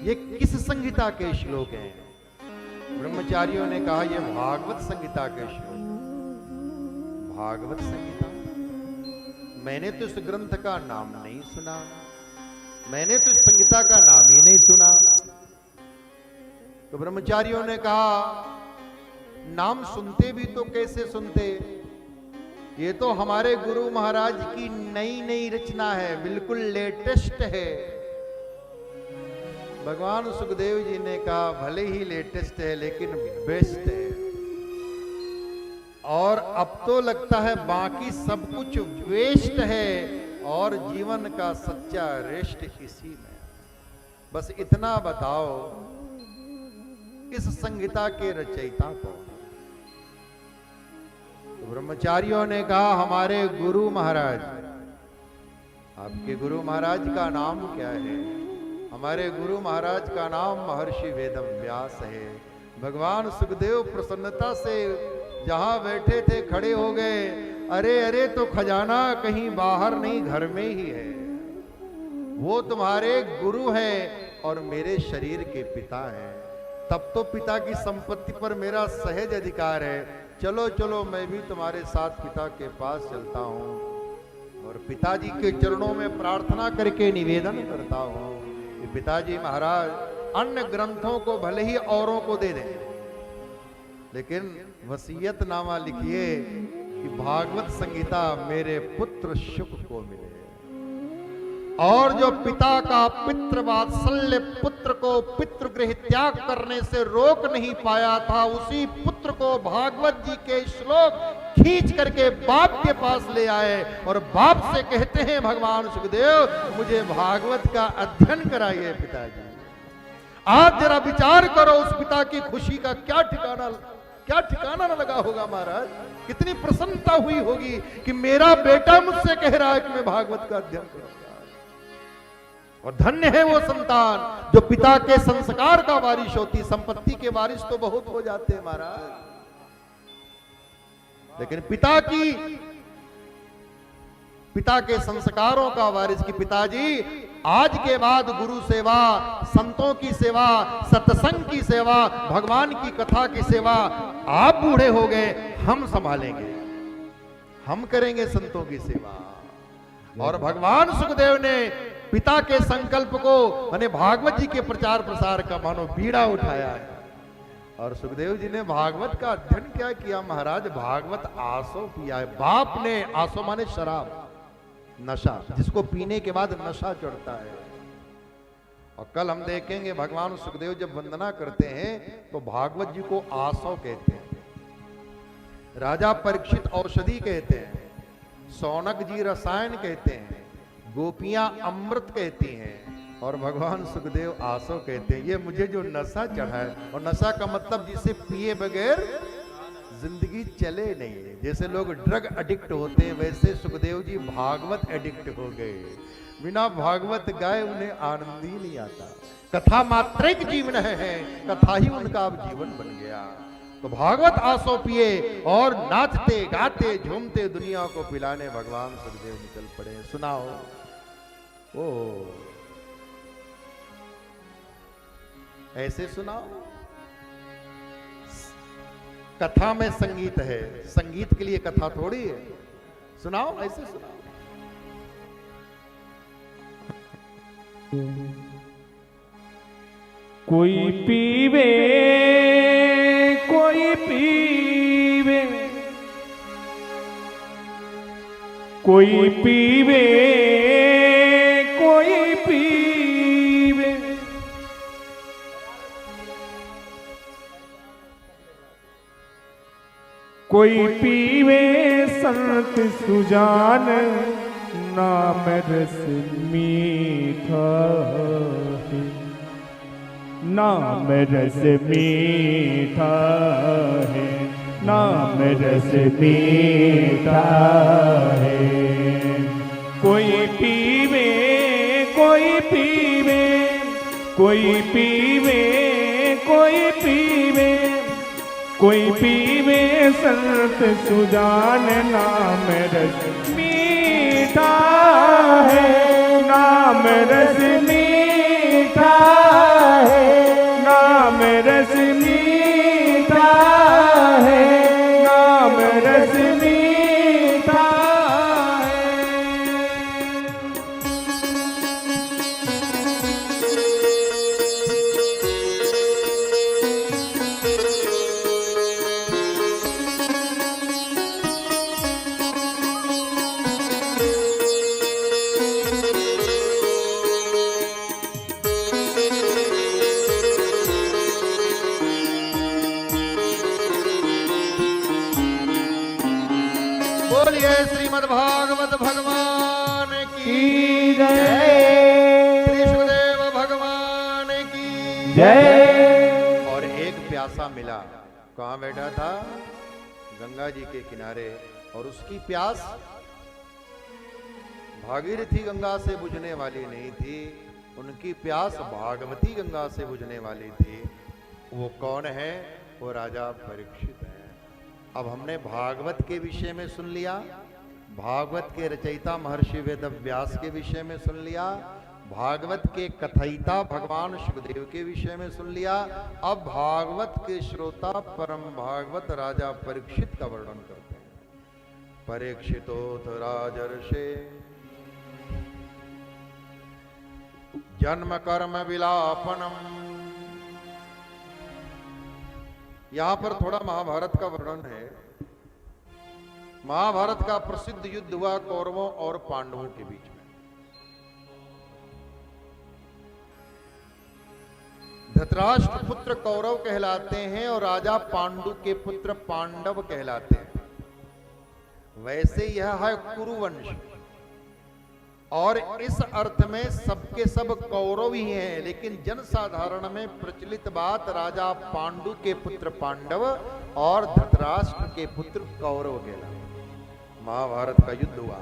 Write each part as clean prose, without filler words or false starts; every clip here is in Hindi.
ये किस संहिता के श्लोक हैं? ब्रह्मचारियों ने कहा ये भागवत संहिता के श्लोक। भागवत संहिता? मैंने तो इस ग्रंथ का नाम नहीं सुना, मैंने तो इस संहिता का नाम ही नहीं सुना। तो ब्रह्मचारियों ने कहा नाम सुनते भी तो कैसे सुनते, ये तो हमारे गुरु महाराज की नई नई रचना है, बिल्कुल लेटेस्ट है। भगवान सुखदेव जी ने कहा भले ही लेटेस्ट है लेकिन बेस्ट है, और अब तो लगता है बाकी सब कुछ वेस्ट है और जीवन का सच्चा रेस्ट इसी में। बस इतना बताओ इस संहिता के रचयिता को। तो ब्रह्मचारियों ने कहा हमारे गुरु महाराज। आपके गुरु महाराज का नाम क्या है? हमारे गुरु महाराज का नाम महर्षि वेदम व्यास है। भगवान सुखदेव प्रसन्नता से जहां बैठे थे खड़े हो गए। अरे अरे, तो खजाना कहीं बाहर नहीं, घर में ही है। वो तुम्हारे गुरु हैं और मेरे शरीर के पिता हैं। तब तो पिता की संपत्ति पर मेरा सहज अधिकार है। चलो चलो, मैं भी तुम्हारे साथ पिता के पास चलता हूं और पिताजी के चरणों में प्रार्थना करके निवेदन करता हूं कि पिताजी महाराज अन्य ग्रंथों को भले ही औरों को दे दें, लेकिन वसीयतनामा लिखिए कि भागवत संहिता मेरे पुत्र शुक को मिले। और जो पिता का पितृ वात्सल्य पुत्र को पितृगृह त्याग करने से रोक नहीं पाया था, उसी पुत्र को भागवत जी के श्लोक खींच करके बाप के पास ले आए और बाप से कहते हैं भगवान सुखदेव मुझे भागवत का अध्ययन कराइए पिताजी। आज जरा विचार करो उस पिता की खुशी का क्या ठिकाना न लगा होगा महाराज। कितनी प्रसन्नता हुई होगी कि मेरा बेटा मुझसे कह रहा है कि मैं भागवत का अध्ययन करूंगा। और धन्य है वो संतान जो पिता के संस्कार का वारिश होती। संपत्ति के वारिश तो बहुत हो जाते हैं महाराज, लेकिन पिता के संस्कारों का वारिश की पिताजी आज के बाद गुरु सेवा, संतों की सेवा, सत्संग की सेवा, भगवान की कथा की सेवा आप बूढ़े हो गए, हम संभालेंगे, हम करेंगे संतों की सेवा। और भगवान सुखदेव ने पिता के संकल्प को माने भागवत जी के प्रचार प्रसार का मानो बीड़ा उठाया है। और सुखदेव जी ने भागवत का अध्ययन क्या किया महाराज? भागवत आसो पिया है। बाप ने, आसो माने शराब, नशा, जिसको पीने के बाद नशा चढ़ता है। और कल हम देखेंगे भगवान सुखदेव जब वंदना करते हैं तो भागवत जी को आसो कहते हैं, राजा परीक्षित औषधि कहते हैं, सौनक जी रसायन कहते हैं, गोपियां अमृत कहती हैं और भगवान सुखदेव आसो कहते हैं। ये मुझे जो नशा चढ़ा है, और नशा का मतलब जिसे पिए बगैर जिंदगी चले नहीं। जैसे लोग ड्रग एडिक्ट होते हैं वैसे सुखदेव जी भागवत एडिक्ट हो गए। बिना भागवत गाए उन्हें आनंद ही नहीं आता। कथा मात्रिक जीवन है, कथा ही उनका अब जीवन बन गया। तो भागवत आसो पिए और नाचते गाते झूमते दुनिया को पिलाने भगवान सुखदेव निकल पड़े। सुनाओ ओ ऐसे सुनाओ। कथा में संगीत है, संगीत के लिए कथा थोड़ी है। सुनाओ, ऐसे सुनाओ। कोई पीवे कोई पीवे, कोई पीवे कोई पीवे, कोई पीवे संत सुजान, नाम रस मीठा है, नाम रस मीठा है, नाम रस मीठा है। कोई पीवे कोई पीवे, कोई पीवे कोई पीवे, कोई पीवे संत सुजान, नाम रस मीठा है, नाम रस मीठा मीठा है, नाम रस मीठा है, नाम रस मीठा है। बोलिए श्रीमद् भागवत भगवान की जय, श्री सुखदेव भगवान की जय। और एक प्यासा मिला, कहाँ बैठा था? गंगा जी के किनारे। और उसकी प्यास भागीरथी गंगा से बुझने वाली नहीं थी, उनकी प्यास भागवती गंगा से बुझने वाली थी। वो कौन है? वो राजा परीक्षित है। अब हमने भागवत के विषय में सुन लिया, भागवत के रचयिता महर्षि वेदव्यास के विषय में सुन लिया, भागवत के कथयिता भगवान सुखदेव के विषय में सुन लिया। अब भागवत के श्रोता परम भागवत राजा परीक्षित का वर्णन करते हैं। परीक्षितोथ राजर्षे जन्म कर्म विलापनम। यहां पर थोड़ा महाभारत का वर्णन है। महाभारत का प्रसिद्ध युद्ध हुआ कौरवों और पांडवों के बीच में। धृतराष्ट्र पुत्र कौरव कहलाते हैं और राजा पांडु के पुत्र पांडव कहलाते हैं। वैसे यह है कुरुवंश और इस अर्थ में सबके सब कौरव ही हैं, लेकिन जनसाधारण में प्रचलित बात राजा पांडु के पुत्र पांडव और धृतराष्ट्र के पुत्र कौरव कहलाते। महाभारत का युद्ध हुआ।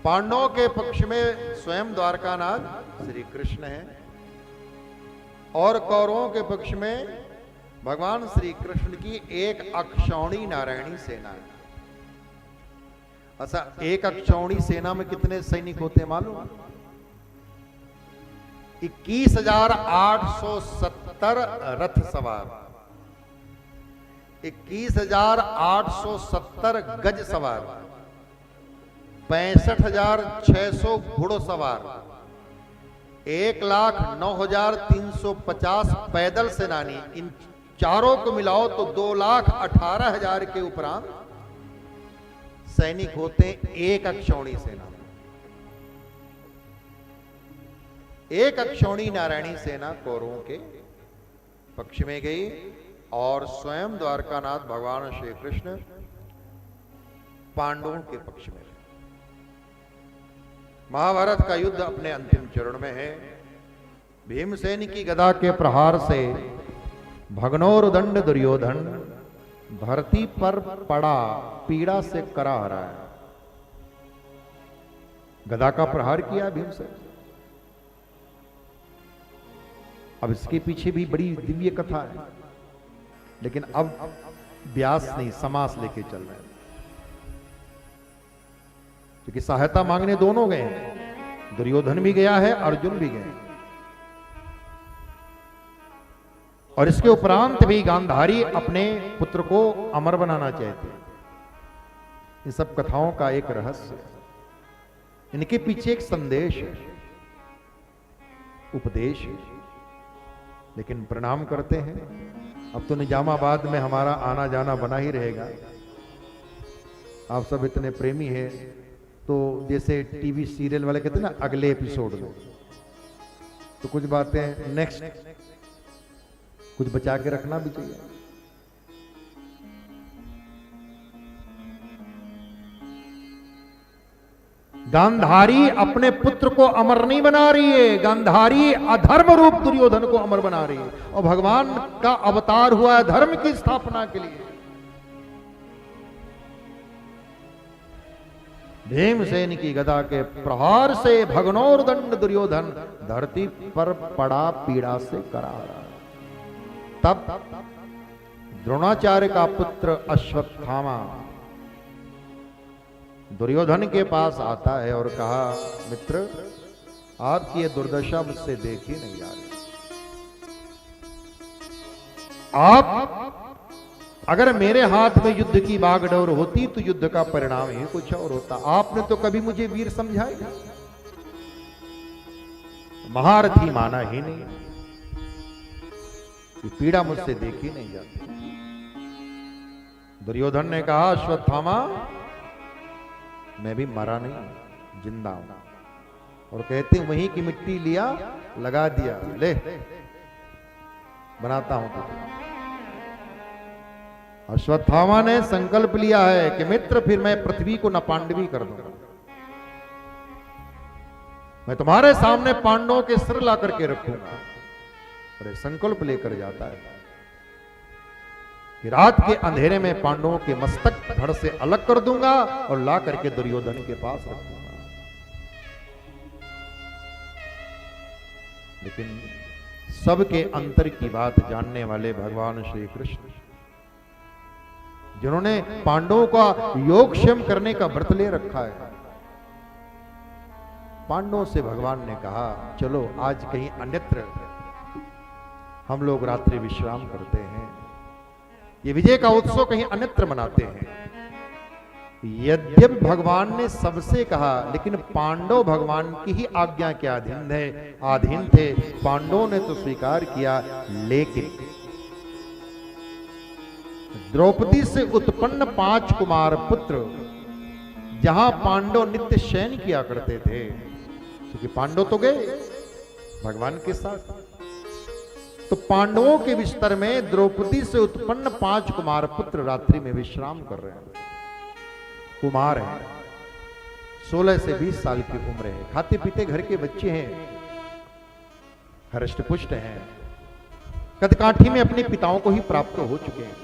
पांडवों के पक्ष में स्वयं द्वारकानाथ श्री कृष्ण हैं और कौरवों के पक्ष में भगवान श्री कृष्ण की एक अक्षौणी नारायणी सेना है। अच्छा, एक अक्षौणी सेना में कितने सैनिक होते मालूम? 21,870 रथ सवार, 21,870 गज सवार, 65,600 घुड़सवार, 1,09,350 पैदल सेनानी। इन चारों को मिलाओ तो 2,18,000 के उपरांत सैनिक होते एक अक्षौणी सेना। एक अक्षौणी नारायणी सेना कौरवों के पक्ष में गई और स्वयं द्वारकानाथ भगवान श्री कृष्ण पांडवों के पक्ष में। महाभारत का युद्ध अपने अंतिम चरण में है। भीमसेन की गदा के प्रहार से भग्नोर्दंड दुर्योधन धरती पर पड़ा, पीड़ा से करा रहा है। गदा का प्रहार किया भीमसेन। अब इसके पीछे भी बड़ी दिव्य कथा है, लेकिन अब व्यास नहीं समास लेके चल रहे हैं, क्योंकि सहायता मांगने दोनों गए हैं। दुर्योधन भी गया है, अर्जुन भी गए। और इसके उपरांत भी गांधारी अपने पुत्र को अमर बनाना चाहते हैं। इन सब कथाओं का एक रहस्य है, इनके पीछे एक संदेश है, उपदेश है। लेकिन प्रणाम करते हैं। अब तो निजामाबाद में हमारा आना जाना बना ही रहेगा। आप सब इतने प्रेमी हैं, तो जैसे टीवी सीरियल वाले कहते हैं ना, अगले एपिसोड में, तो कुछ बातें नेक्स्ट कुछ बचा के रखना भी चाहिए। गांधारी अपने पुत्र को अमर नहीं बना रही है, गांधारी अधर्म रूप दुर्योधन को अमर बना रही है। और भगवान का अवतार हुआ है धर्म की स्थापना के लिए। भीमसेन की गदा के प्रहार से भग्नोर्दंड दुर्योधन धरती पर पड़ा, पीड़ा से करा रहा। तब द्रोणाचार्य का पुत्र अश्वत्थामा दुर्योधन के पास आता है और कहा, मित्र आपकी ये दुर्दशा मुझसे देखी नहीं जा रही। आप अगर मेरे हाथ में युद्ध की बागडोर होती तो युद्ध का परिणाम ही कुछ और होता। आपने तो कभी मुझे वीर समझा ही नहीं, महारथी माना ही नहीं। ये पीड़ा मुझसे देखी नहीं जाती। दुर्योधन ने कहा, अश्वत्थामा मैं भी मरा नहीं, जिंदा हूं। और कहते वहीं की मिट्टी लिया, लगा दिया, ले बनाता हूं तुझे। अश्वत्थामा ने संकल्प लिया है कि मित्र फिर मैं पृथ्वी को नपांडवी कर दूंगा। मैं तुम्हारे सामने पांडवों के सिर ला करके रखूंगा। अरे संकल्प लेकर जाता है कि रात के अंधेरे में पांडवों के मस्तक धड़ से अलग कर दूंगा और ला करके दुर्योधन के पास रखूंगा। लेकिन सबके अंतर की बात जानने वाले भगवान श्री कृष्ण, जिन्होंने पांडवों का योगक्षेम करने का व्रत ले रखा है, पांडवों से भगवान ने कहा चलो आज कहीं अन्यत्र हम लोग रात्रि विश्राम करते हैं, ये विजय का उत्सव कहीं अन्यत्र मनाते हैं। यद्यपि भगवान ने सबसे कहा, लेकिन पांडव भगवान की ही आज्ञा के अधीन थे। पांडवों ने तो स्वीकार किया, लेकिन द्रौपदी से उत्पन्न 5 कुमार पुत्र जहां पांडव नित्य शयन किया करते थे, क्योंकि पांडव तो गए भगवान के साथ, तो पांडवों के बिस्तर में द्रौपदी से उत्पन्न 5 कुमार पुत्र रात्रि में विश्राम कर रहे हैं। कुमार हैं, 16 से 20 साल की उम्र है, खाते पीते घर के बच्चे हैं, हृष्ट पुष्ट हैं, कदकाठी में अपने पिताओं को ही प्राप्त हो चुके हैं,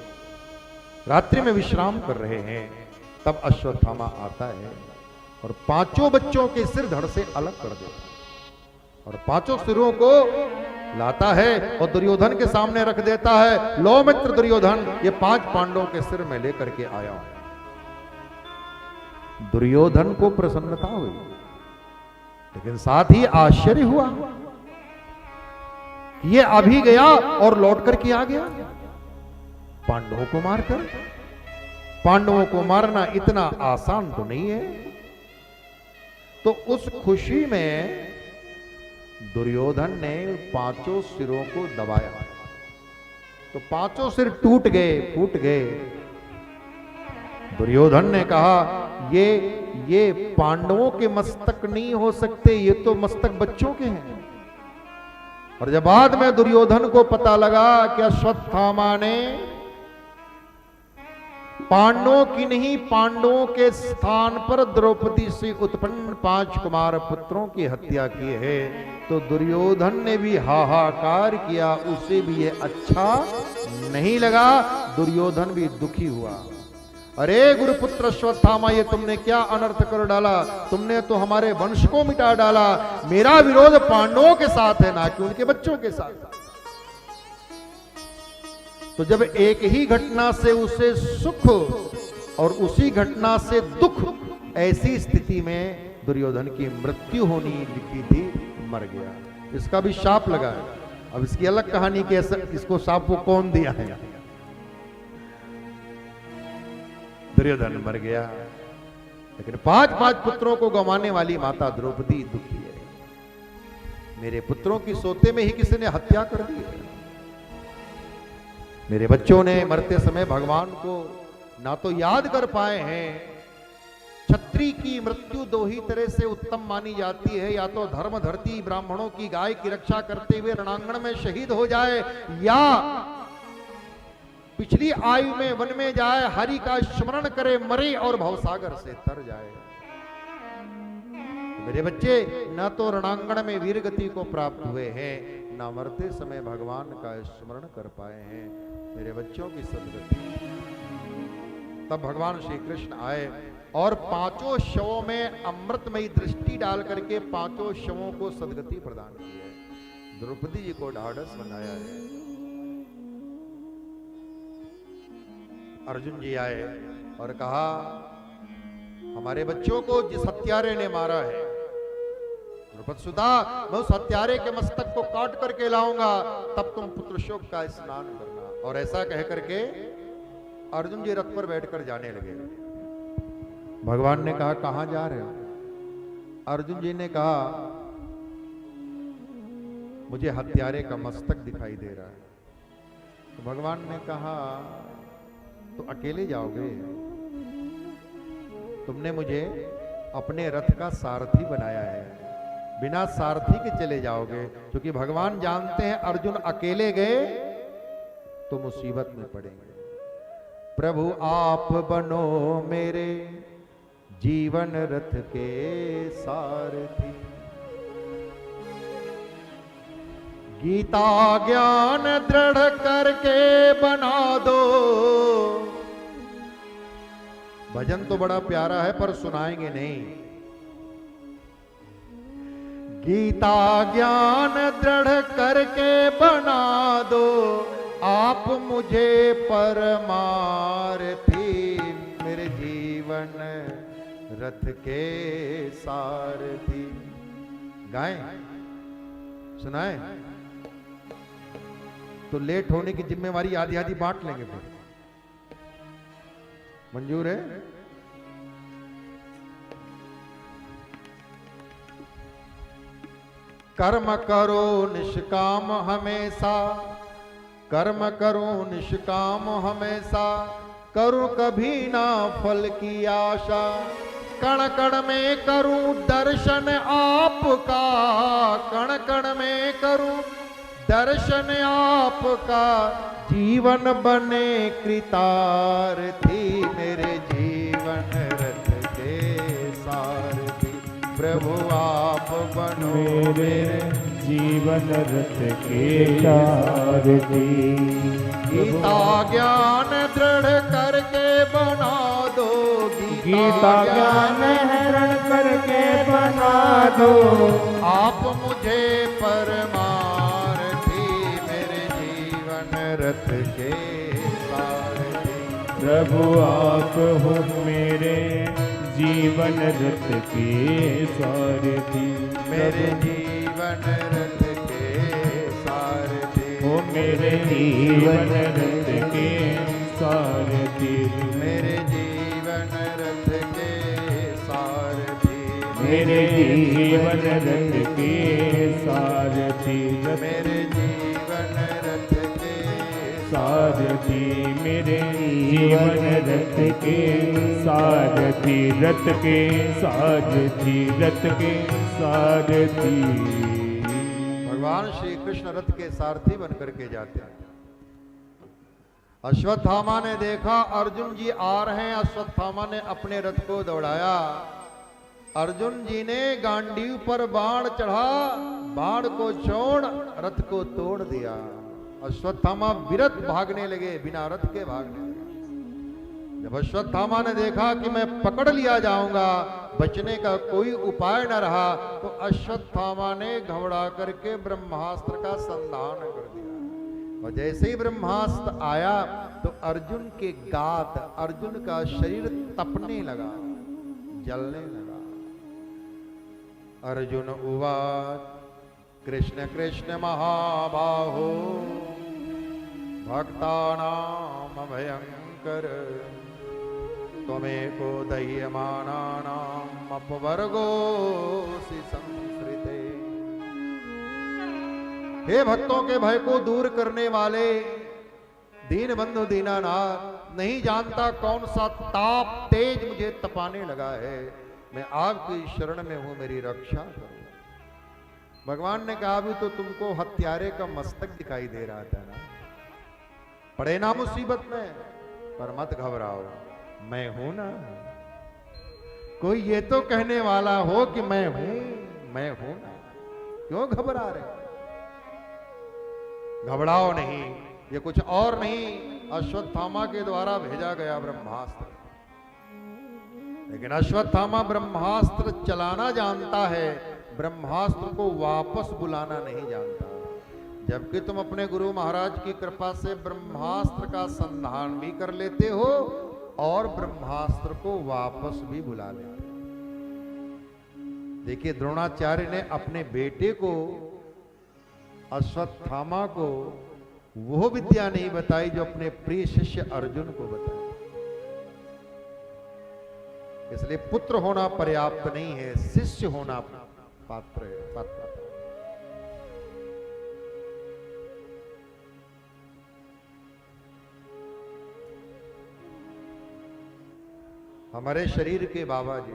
रात्रि में विश्राम कर रहे हैं। तब अश्वत्थामा आता है और 5 बच्चों के सिर धड़ से अलग कर देता है और 5 सिरों को लाता है और दुर्योधन के सामने रख देता है। लो मित्र दुर्योधन, ये 5 पांडवों के सिर में लेकर के आया हूं। दुर्योधन को प्रसन्नता हुई, लेकिन साथ ही आश्चर्य हुआ, ये अभी गया और लौट करके आ गया पांडवों को मारकर। पांडवों को मारना इतना आसान तो नहीं है। तो उस खुशी में दुर्योधन ने 5 सिरों को दबाया, तो 5 सिर टूट गए, फूट गए। दुर्योधन ने कहा ये पांडवों के मस्तक नहीं हो सकते, ये तो मस्तक बच्चों के हैं। और जब बाद में दुर्योधन को पता लगा कि अश्वत्थामा ने पांडवों की नहीं, पांडवों के स्थान पर द्रौपदी से उत्पन्न 5 कुमार पुत्रों की हत्या की है, तो दुर्योधन ने भी हाहाकार किया, उसे भी ये अच्छा नहीं लगा। दुर्योधन भी दुखी हुआ। अरे गुरुपुत्र अश्वत्थामा, ये तुमने क्या अनर्थ कर डाला, तुमने तो हमारे वंश को मिटा डाला। मेरा विरोध पांडवों के साथ है, ना कि उनके बच्चों के साथ। तो जब एक ही घटना से उसे सुख और उसी घटना से दुख, ऐसी स्थिति में दुर्योधन की मृत्यु होनी लिखी थी, मर गया। इसका भी शाप लगा है। अब इसकी अलग कहानी कि इसको शाप को कौन दिया है। दुर्योधन मर गया, लेकिन 5 पुत्रों को गंवाने वाली माता द्रौपदी दुखी है। मेरे पुत्रों की सोते में ही किसी ने हत्या कर दी है। मेरे बच्चों ने मरते समय भगवान को ना तो याद कर पाए हैं। क्षत्रिय की मृत्यु 2 ही तरह से उत्तम मानी जाती है, या तो धर्म धरती ब्राह्मणों की गाय की रक्षा करते हुए रणांगण में शहीद हो जाए, या पिछली आयु में वन में जाए, हरि का स्मरण करे, मरे और भवसागर से तर जाए। मेरे बच्चे न तो रणांगण में वीर गति को प्राप्त हुए हैं, न मरते समय भगवान का स्मरण कर पाए हैं। मेरे बच्चों की सदगति। तब भगवान श्री कृष्ण आए और 5 शवों में अमृतमयी दृष्टि डाल करके 5 शवों को सदगति प्रदान की है। द्रौपदी जी को ढाढ़स बनाया है। अर्जुन जी आए और कहा, हमारे बच्चों को जिस हत्यारे ने मारा है, वत्सुदा, मैं उस हत्यारे के मस्तक को काट करके लाऊंगा, तब तुम पुत्र शोक का स्नान करना। और ऐसा कह करके अर्जुन जी रथ पर बैठकर जाने लगे। भगवान ने कहा कहां जा रहे हो? अर्जुन जी ने कहा मुझे हत्यारे का मस्तक दिखाई दे रहा है। तो भगवान ने कहा तो अकेले जाओगे? तुमने मुझे अपने रथ का सारथी बनाया है, बिना सारथी के चले जाओगे? क्योंकि भगवान जानते हैं अर्जुन अकेले गए तो मुसीबत में पड़ेंगे। प्रभु आप बनो मेरे जीवन रथ के सारथी, गीता ज्ञान दृढ़ करके बना दो। भजन तो बड़ा प्यारा है पर सुनाएंगे नहीं। गीता ज्ञान दृढ़ करके बना दो, आप मुझे परमार्थी, मेरे जीवन रथ के सारथी। गाएं, सुनाएं? तो लेट होने की जिम्मेवारी आधी आधी बांट लेंगे फिर। मंजूर है? कर्म करो निष्काम हमेशा, कर्म करो निष्काम हमेशा, करूं कभी ना फल की आशा। कण कण में करूं दर्शन आपका, कण कण में करूं दर्शन आपका, जीवन बने कृतार्थी, मेरे जीवन रथ के सारथी। प्रभु आप बनो मेरे जीवन रथ के सारथी। गीता ज्ञान दृढ़ करके बना दो, गीता ज्ञान हरण करके बना दो। आप मुझे परमार्थी, मेरे जीवन रथ के सारथी। प्रभु आप हो मेरे जीवन रथ के सारथी, मेरे जीवन रथ के सारथी। हो मेरे जीवन रथ के सारथी, मेरे जीवन रथ के सारथी। मेरे जीवन रथ के सारथी, मेरे जीवन रथ के सारथी, मेरे जीवन रथ के सारथी, रथ के सारथी, रथ के सारथी। भगवान श्री कृष्ण रथ के सारथी बन करके जाते हैं। अश्वत्थामा ने देखा अर्जुन जी आ रहे हैं, अश्वत्थामा ने अपने रथ को दौड़ाया। अर्जुन जी ने गांडीव पर बाण चढ़ा, बाण को छोड़ रथ को तोड़ दिया। अश्वत्थामा विरत भागने लगे, बिना रथ के भागने लगे। जब अश्वत्थामा ने देखा कि मैं पकड़ लिया जाऊंगा, बचने का कोई उपाय न रहा, तो अश्वत्थामा ने घबरा करके ब्रह्मास्त्र का संधान कर दिया। और जैसे ही ब्रह्मास्त्र आया तो अर्जुन के गात, अर्जुन का शरीर तपने लगा, जलने लगा। अर्जुन उवाच कृष्ण कृष्ण महाबाहो, भक्तानां भयंकर, त्वमेको दह्यमानानाम् अपवर्गोऽसि संसृते। हे भक्तों के भय को दूर करने वाले दीन बंधु दीनानाथ, नहीं जानता कौन सा ताप तेज मुझे तपाने लगा है, मैं आपकी शरण में हूं, मेरी रक्षा करो। भगवान ने कहा अभी तो तुमको हत्यारे का मस्तक दिखाई दे रहा था ना, पड़े ना मुसीबत में, पर मत घबराओ, मैं हूं ना। कोई ये तो कहने वाला हो कि मैं हूं ना, क्यों घबरा रहे? घबराओ नहीं, ये कुछ और नहीं, अश्वत्थामा के द्वारा भेजा गया ब्रह्मास्त्र। लेकिन अश्वत्थामा ब्रह्मास्त्र चलाना जानता है, ब्रह्मास्त्र को वापस बुलाना नहीं जानता। जबकि तुम अपने गुरु महाराज की कृपा से ब्रह्मास्त्र का संधान भी कर लेते हो और ब्रह्मास्त्र को वापस भी बुला लेते हो। देखिए, द्रोणाचार्य ने अपने बेटे को, अश्वत्थामा को, वो विद्या नहीं बताई जो अपने प्रिय शिष्य अर्जुन को बताई। इसलिए पुत्र होना पर्याप्त नहीं है, शिष्य होना पात्र है, पात्र। हमारे शरीर के बाबा जी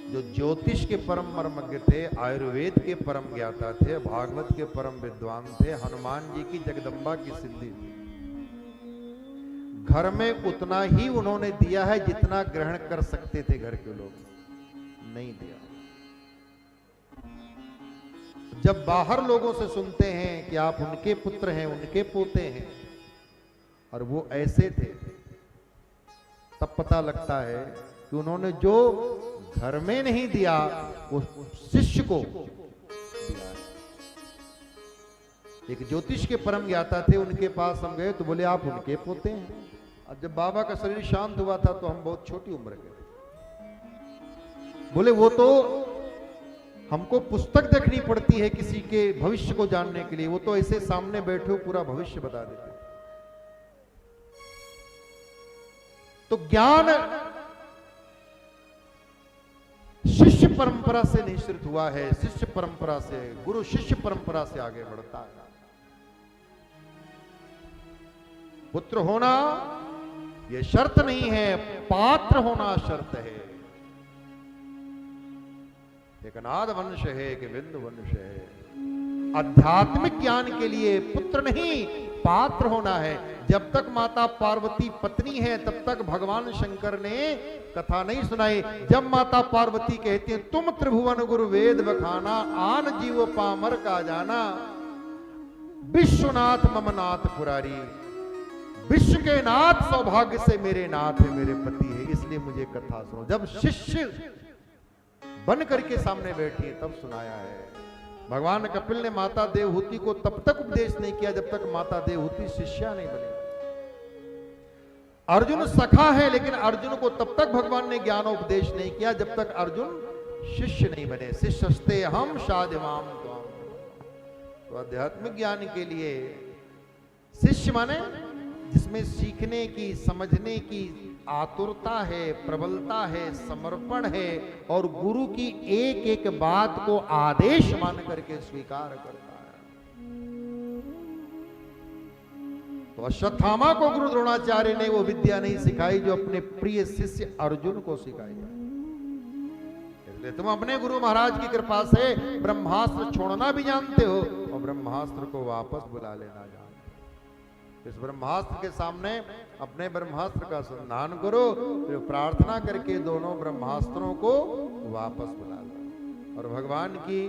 जो ज्योतिष के परम मर्मज्ञ थे, आयुर्वेद के परम ज्ञाता थे, भागवत के परम विद्वान थे, हनुमान जी की जगदम्बा की सिद्धि थी, घर में उतना ही उन्होंने दिया है जितना ग्रहण कर सकते थे घर के लोग, नहीं दिया। जब बाहर लोगों से सुनते हैं कि आप उनके पुत्र हैं, उनके पोते हैं, और वो ऐसे थे, तब पता लगता है कि उन्होंने जो घर में नहीं दिया वो शिष्य को दिया। एक ज्योतिष के परम ज्ञाता थे, उनके पास हम गए तो बोले आप उनके पोते हैं। और जब बाबा का शरीर शांत हुआ था तो हम बहुत छोटी उम्र के थे। बोले वो तो हमको पुस्तक देखनी पड़ती है किसी के भविष्य को जानने के लिए, वो तो ऐसे सामने बैठे हो पूरा भविष्य बता देते। तो ज्ञान शिष्य परंपरा से निश्चित हुआ है, शिष्य परंपरा से, गुरु शिष्य परंपरा से आगे बढ़ता है। पुत्र होना यह शर्त नहीं है, पात्र होना शर्त है। एक अनाद वंश है, एक बिंदु वंश है। आध्यात्मिक ज्ञान के लिए पुत्र नहीं, पात्र होना है। जब तक माता पार्वती पत्नी है तब तक भगवान शंकर ने कथा नहीं सुनाई। जब माता पार्वती कहती है तुम त्रिभुवन गुरु वेद बखाना, आन जीव पामर का जाना, विश्वनाथ मम नाथ पुरारी, विश्व के नाथ सौभाग्य से मेरे नाथ है, मेरे पति है, इसलिए मुझे कथा सुनो। जब शिष्य बन करके सामने बैठी तब सुनाया है। भगवान कपिल ने माता देवहूति को तब तक उपदेश नहीं किया जब तक माता देवहूति शिष्या नहीं बनी। अर्जुन सखा है, लेकिन अर्जुन को तब तक भगवान ने ज्ञान उपदेश नहीं किया जब तक अर्जुन शिष्य नहीं बने। शिष्यस्ते हम शादिमाम त्वाम। तो आध्यात्मिक ज्ञान के लिए शिष्य माने जिसमें सीखने की, समझने की आतुरता है, प्रबलता है, समर्पण है, और गुरु की एक एक बात को आदेश मान करके स्वीकार करता है। तो अश्वत्थामा को गुरु द्रोणाचार्य ने वो विद्या नहीं सिखाई जो अपने प्रिय शिष्य अर्जुन को सिखाई है। इसलिए तुम अपने गुरु महाराज की कृपा से ब्रह्मास्त्र छोड़ना भी जानते हो और ब्रह्मास्त्र को वापस बुला लेना जानते हो। इस ब्रह्मास्त्र के सामने अपने ब्रह्मास्त्र का संधान करो, फिर प्रार्थना करके दोनों ब्रह्मास्त्रों को वापस बुला लो। और भगवान की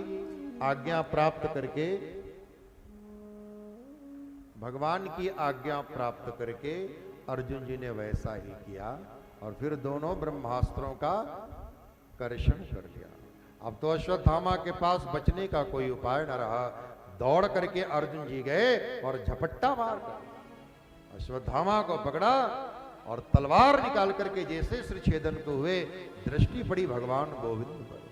आज्ञा प्राप्त करके, भगवान की आज्ञा प्राप्त करके अर्जुन जी ने वैसा ही किया और फिर दोनों ब्रह्मास्त्रों का कर्षण कर दिया। अब तो अश्वत्थामा के पास बचने का कोई उपाय न रहा। दौड़ करके अर्जुन जी गए और झपट्टा मार कर अश्वत्थामा को पकड़ा और तलवार निकाल करके जैसे सिर छेदन को हुए, दृष्टि पड़ी भगवान गोविंद पर।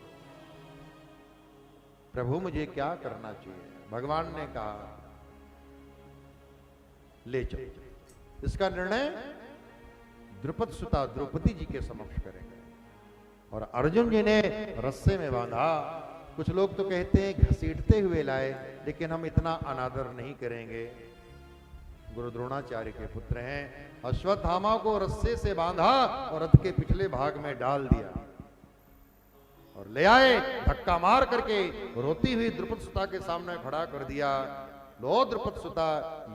प्रभु मुझे क्या करना चाहिए? भगवान ने कहा ले चलो। इसका निर्णय द्रुपद सुता द्रौपदी जी के समक्ष करेंगे। और अर्जुन जी ने रस्से में बांधा। कुछ लोग तो कहते हैं घसीटते हुए लाए, लेकिन हम इतना अनादर नहीं करेंगे। गुरु द्रोणाचार्य के पुत्र हैं। अश्वत्थामा को रस्से से बांधा और रथ के पिछले भाग में डाल दिया और ले आए, धक्का मार करके रोती हुई द्रुपद सुता के सामने खड़ा कर दिया। लो द्रुपद सुता,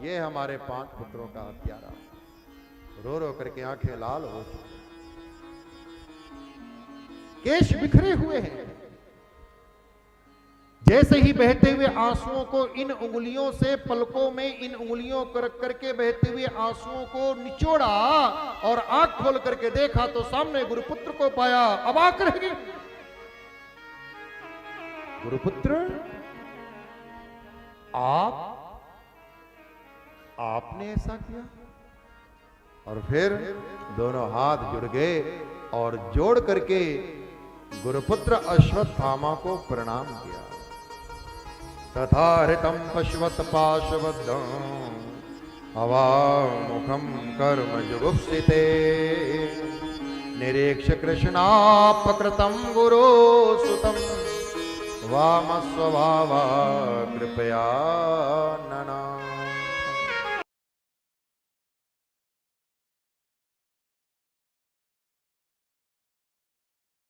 ये हमारे 5 पुत्रों का हत्यारा। रो रो करके आंखें लाल हो चुकी, केश बिखरे हुए हैं। जैसे ही बहते हुए आंसुओं को इन उंगलियों से, पलकों में इन उंगलियों कर करके बहते हुए आंसुओं को निचोड़ा और आंख खोल करके देखा तो सामने गुरुपुत्र को पाया। अबाक रह गए। गुरुपुत्र, आपने ऐसा किया? और फिर दोनों हाथ जुड़ गए और जोड़ करके गुरुपुत्र अश्वत्थामा को प्रणाम किया। तथा हृतम पशुवत पाशबद्धं अवामुखम कर्म जुगुप्सिते निरीक्ष कृष्णापकृतं गुरु सुतं वाम स्वभावा कृपया नना।